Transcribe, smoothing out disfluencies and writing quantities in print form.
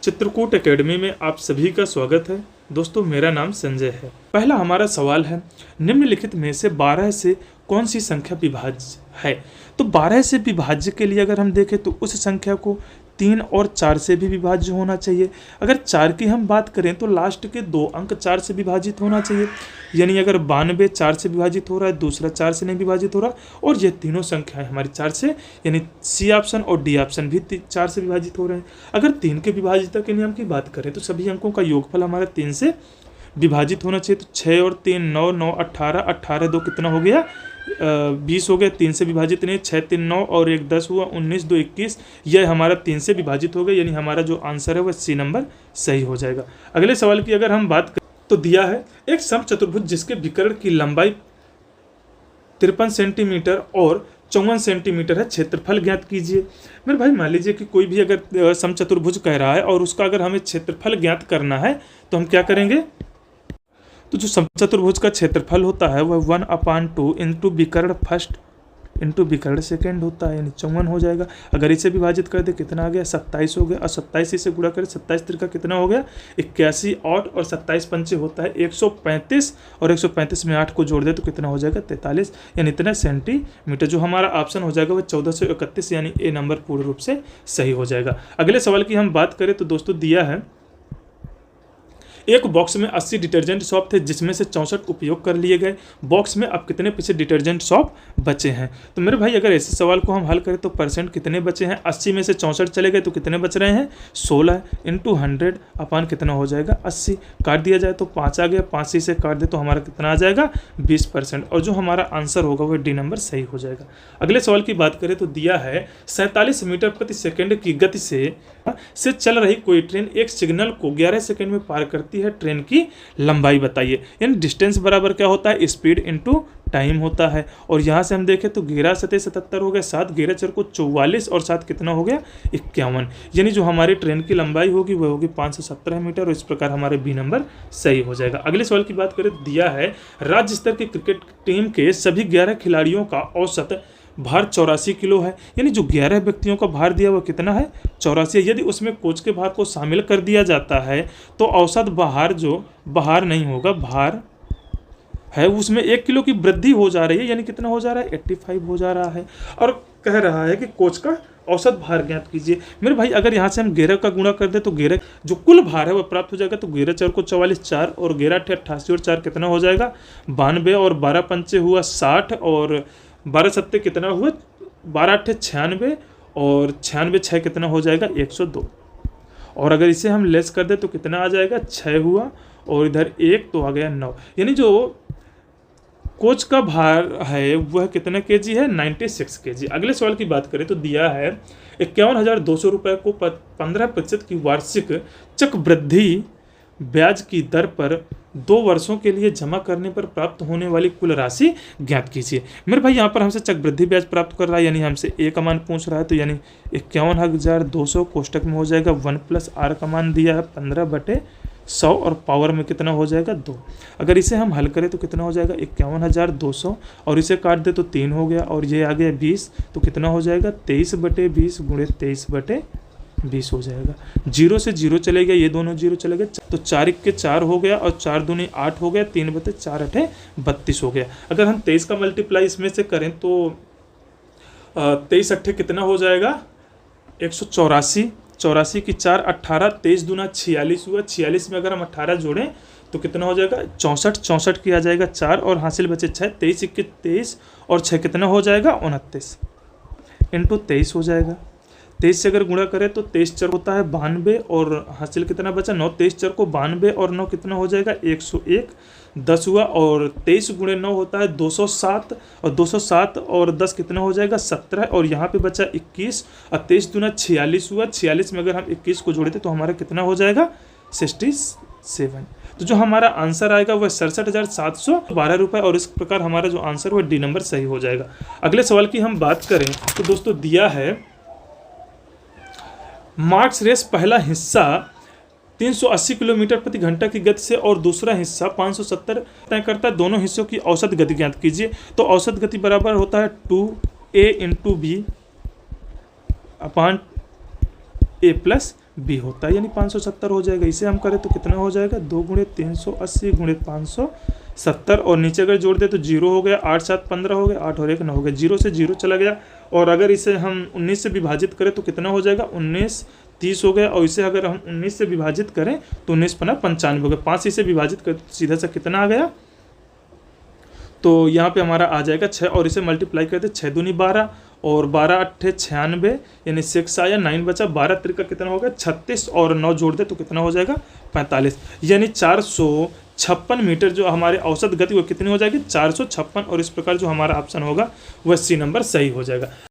Chitrakoot academy में आप सभी का स्वागत है। दोस्तों, मेरा नाम संजय है। पहला हमारा सवाल है, निम्नलिखित में से 12 से कौन सी संख्या विभाज्य है। तो 12 से विभाज्य के लिए अगर हम देखें तो उस संख्या को 3 और 4 से भी विभाज्य होना चाहिए। अगर 4 की हम बात करें तो लास्ट के 2 अंक 4 से विभाजित होना चाहिए। यानी अगर 92 4 से विभाजित हो रहा है, दूसरा 4 से नहीं विभाजित हो रहा, और ये तीनों संख्याएं हमारी 4 से, यानी सी ऑप्शन और डी ऑप्शन भी 4 से विभाजित हो रहे हैं। अगर 3 के विभाजिता के नियम की बात करें तो सभी अंकों का योगफल हमारा 3 से विभाजित होना चाहिए। तो 6 और 3 9, 9 18, 18 2 कितना हो गया 20 हो गया। 3 से विभाजित नहीं, 6 3 9 और 1 10 हुआ, 19 2 21। यह हमारा 3 से विभाजित हो गया, यानी हमारा जो आंसर है वह सी नंबर सही हो जाएगा। अगले सवाल की अगर हम बात करें तो दिया है एक समचतुर्भुज जिसके विकर्ण की लंबाई 53 सेंटीमीटर और 54 सेंटीमीटर है, क्षेत्रफल ज्ञात कीजिए। मेरे भाई मान लीजिए कि कोई भी अगर समचतुर्भुज कह रहा है और उसका अगर हमें क्षेत्रफल ज्ञात करना है तो हम क्या करेंगे। तो जो समचतुर्भुज का क्षेत्रफल होता है वह 1/2 इंटू विकर्ण फर्स्ट इंटू विकर्ण सेकेंड होता है, यानी 54 हो जाएगा। अगर इसे विभाजित कर दे कितना आ गया 27 हो गया, और 27 से गुणा करें 27 त्रिका कितना हो गया 81, 8 और 27 पंचे होता है 135, और 135 में 8 को जोड़ दे तो कितना हो जाएगा 43, यानी इतना सेंटीमीटर। जो हमारा ऑप्शन हो जाएगा वह 1431, यानी ए नंबर पूर्ण रूप से सही हो जाएगा। अगले सवाल की हम बात करें तो दोस्तों दिया है एक बॉक्स में 80 डिटर्जेंट सॉप थे जिसमें से 64 उपयोग कर लिए गए। बॉक्स में अब कितने पीछे डिटर्जेंट सॉप बचे हैं। तो मेरे भाई अगर ऐसे सवाल को हम हल करें तो परसेंट कितने बचे हैं, 80 में से 64 चले गए तो कितने बच रहे हैं 16 इंटू 100 अपान कितना हो जाएगा 80। काट दिया जाए तो 5 आ गया, 5 से काट दे तो हमारा कितना आ जाएगा 20%, और जो हमारा आंसर होगा वह डी नंबर सही हो जाएगा। अगले सवाल की बात करें तो दिया है 47 मीटर प्रति सेकेंड की गति से चल रही कोई ट्रेन एक सिग्नल को 11 सेकंड में पार करती है। ट्रेन की लंबाई बताइए। यानी डिस्टेंस बराबर क्या होता है स्पीड इनटू टाइम होता है। और यहाँ से हम देखें तो 11 7 77 हो गया, 7 11 4 को 44 और 7 कितना हो गया 51। यानी जो हमारी ट्रेन की लंबाई होगी वह होगी 517 मीटर, और इस प्रकार हमारे बी नंबर सही हो जाएगा। अगले सवाल की बात करें दिया है राज्य स्तर की क्रिकेट टीम के सभी 11 खिलाड़ियों का औसत भार 84 किलो है। यानी जो 11 व्यक्तियों का भार दिया वो कितना है 84। यदि उसमें कोच के भार को शामिल कर दिया जाता है तो औसत भार जो भार नहीं होगा भार है उसमें 1 किलो की वृद्धि हो जा रही है, यानी कितना हो जा रहा है 85 हो जा रहा है। और कह रहा है कि कोच का औसत भार ज्ञात कीजिए। मेरे भाई अगर यहाँ से हम 11 का गुणा कर दे तो 11 जो कुल भार है वह प्राप्त हो जाएगा। तो 11 4 को 44, 4 और 11 8 88 और 4 कितना हो जाएगा 92, और 12 पंचे हुआ 60, और 12 सत्ते कितना हुआ 12 8 96, और 96 6 कितना हो जाएगा 102। और अगर इसे हम लेस कर दे तो कितना आ जाएगा 6 हुआ, और इधर 1 तो आ गया 9। यानी जो कोच का भार है वह कितना केजी है 96 केजी। अगले सवाल की बात करें तो दिया है 51,200 रुपये को 15% की वार्षिक चक्रवृद्धि ब्याज की दर पर 2 वर्षों के लिए जमा करने पर प्राप्त होने वाली कुल राशि ज्ञात कीजिए। मेरे भाई यहाँ पर हमसे चक्रवृद्धि ब्याज प्राप्त कर रहा है, यानी हमसे ए का मान पूछ रहा है, तो यानी 51,200 कोष्टक में हो जाएगा 1 प्लस आर का मान दिया है 15/100, और पावर में कितना हो जाएगा 2। अगर इसे हम हल करें तो कितना हो जाएगा 51,200, और इसे काट दे तो 3 हो गया, और ये आ गया 20, तो कितना हो जाएगा 23/20 गुणे 23/20 हो जाएगा। 0 से 0 चले गए, ये दोनों 0 चले गए, तो 4 1 के 4 हो गया, और 4 दूनी 8 हो गया, 3/4 8 32 हो गया। अगर हम 23 का मल्टीप्लाई इसमें से करें तो 23 8 कितना हो जाएगा 184, 84 की 4 18, 23 दूना 46 हुआ, 46 में अगर हम 18 जोड़ें तो कितना हो जाएगा 64, 64 किया जाएगा 4, और हासिल बचे 6, 23 1 23, और 6 कितना हो जाएगा 29 इंटू 23 हो जाएगा। 23 से अगर गुणा करें तो 23 4 होता है 92, और हासिल कितना बचा 9, 23 4 को 92, और 9 कितना हो जाएगा 101, 10 हुआ, और 23 गुणे 9 होता है 207, और 207 और 10 कितना हो जाएगा 17, और यहाँ पे बचा 21, और 23 दूना 46 हुआ, 46 में अगर हम 21 को जोड़े तो हमारा कितना हो जाएगा 67। तो जो हमारा आंसर आएगा वह 67,712 रुपये, और इस प्रकार हमारा जो आंसर वह डी नंबर सही हो जाएगा। अगले सवाल की हम बात करें तो दोस्तों दिया है मार्क्स रेस पहला हिस्सा 380 किलोमीटर प्रति घंटा की गति से और दूसरा हिस्सा 570 तय करता है। दोनों हिस्सों की औसत गति ज्ञात कीजिए। तो औसत गति बराबर होता है 2a into B upon a plus B होता है, यानी 570 हो जाएगा। इसे हम करें तो कितना हो जाएगा, 2 गुणे 380 गुणे 570, और नीचे अगर जोड़ दे तो 0 हो गया, 8 7 15 हो गया, 8 और 1 9 हो गया, 0 से 0 चला गया। और अगर इसे हम 19 से विभाजित करें तो कितना हो जाएगा, 19 30 हो गया, और इसे अगर हम 19 से विभाजित करें तो 19 पना 95 हो गया। 5 इसे विभाजित करें तो सीधा सा कितना आ गया, तो यहाँ पे हमारा आ जाएगा 6, और इसे मल्टीप्लाई करते 6 दूनी 12 और 12 अट्ठे 96, यानी 6 आया, 9 बचा, 12 त्रिका कितना हो गया 36, और 9 जोड़ दे तो कितना हो जाएगा 45, यानी 456 मीटर जो हमारे औसत गति वो कितनी हो जाएगी 456। और इस प्रकार जो हमारा ऑप्शन होगा वह सी नंबर सही हो जाएगा।